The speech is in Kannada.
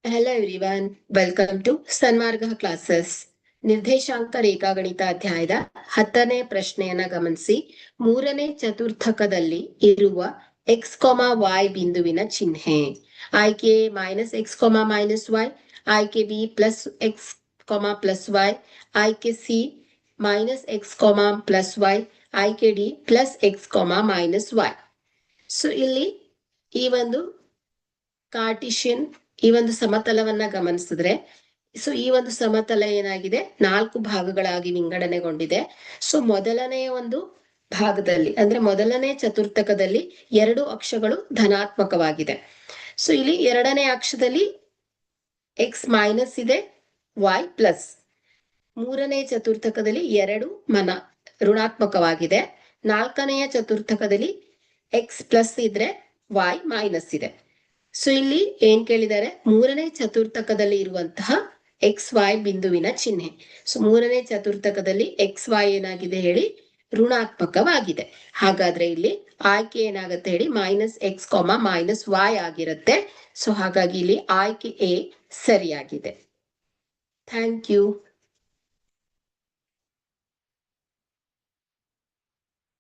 Hello everyone, welcome to Sanmarga classes. ನಿರ್ದೇಶಾಂಕ ರೇಖಾಗಣಿತ ಅಧ್ಯಾಯದ 10ನೇ ಪ್ರಶ್ನೆಯನ್ನ ಗಮನಿಸಿ. ಮೂರನೇ ಚತುರ್ಥಕದಲ್ಲಿ ಇರುವ x, y ಬಿಂದುವಿನ ಚಿಹ್ನೆ. ಆಯ್ಕೆ -x, -y, ಆಯ್ಕೆ b +x, +y, ಆಯ್ಕೆ c -x, +y, ಆಯ್ಕೆ d +x, -y. ಸೊ ಇಲ್ಲಿ ಈ ಒಂದು ಕಾರ್ಟಿಷಿಯನ್ ಈ ಒಂದು ಸಮತಲವನ್ನ ಗಮನಿಸಿದ್ರೆ, ಸೊ ಈ ಒಂದು ಸಮತಲ ಏನಾಗಿದೆ 4 ಭಾಗಗಳಾಗಿ ವಿಂಗಡಣೆಗೊಂಡಿದೆ. ಸೊ ಮೊದಲನೆಯ ಒಂದು ಭಾಗದಲ್ಲಿ ಅಂದ್ರೆ ಮೊದಲನೇ ಚತುರ್ಥಕದಲ್ಲಿ 2 ಅಕ್ಷಗಳು ಧನಾತ್ಮಕವಾಗಿದೆ. ಸೊ ಇಲ್ಲಿ ಎರಡನೇ ಅಕ್ಷದಲ್ಲಿ x ಮೈನಸ್ ಇದೆ, y ಪ್ಲಸ್. ಮೂರನೇ ಚತುರ್ಥಕದಲ್ಲಿ 2 ಋಣಾತ್ಮಕವಾಗಿದೆ. ನಾಲ್ಕನೆಯ ಚತುರ್ಥಕದಲ್ಲಿ x ಪ್ಲಸ್ ಇದ್ರೆ y ಮೈನಸ್ ಇದೆ. ಸೊ ಇಲ್ಲಿ ಏನ್ ಕೇಳಿದ್ದಾರೆ, ಮೂರನೇ ಚತುರ್ಥಕದಲ್ಲಿ ಇರುವಂತಹ XY ಬಿಂದುವಿನ ಚಿಹ್ನೆ. ಸೊ ಮೂರನೇ ಚತುರ್ಥಕದಲ್ಲಿ XY ಏನಾಗಿದೆ ಹೇಳಿ, ಋಣಾತ್ಮಕವಾಗಿದೆ. ಹಾಗಾದ್ರೆ ಇಲ್ಲಿ ಆಯ್ಕೆ ಏನಾಗುತ್ತೆ ಹೇಳಿ, -x, -y ಆಗಿರುತ್ತೆ. ಸೊ ಹಾಗಾಗಿ ಇಲ್ಲಿ ಆಯ್ಕೆ A ಸರಿಯಾಗಿದೆ. Thank you.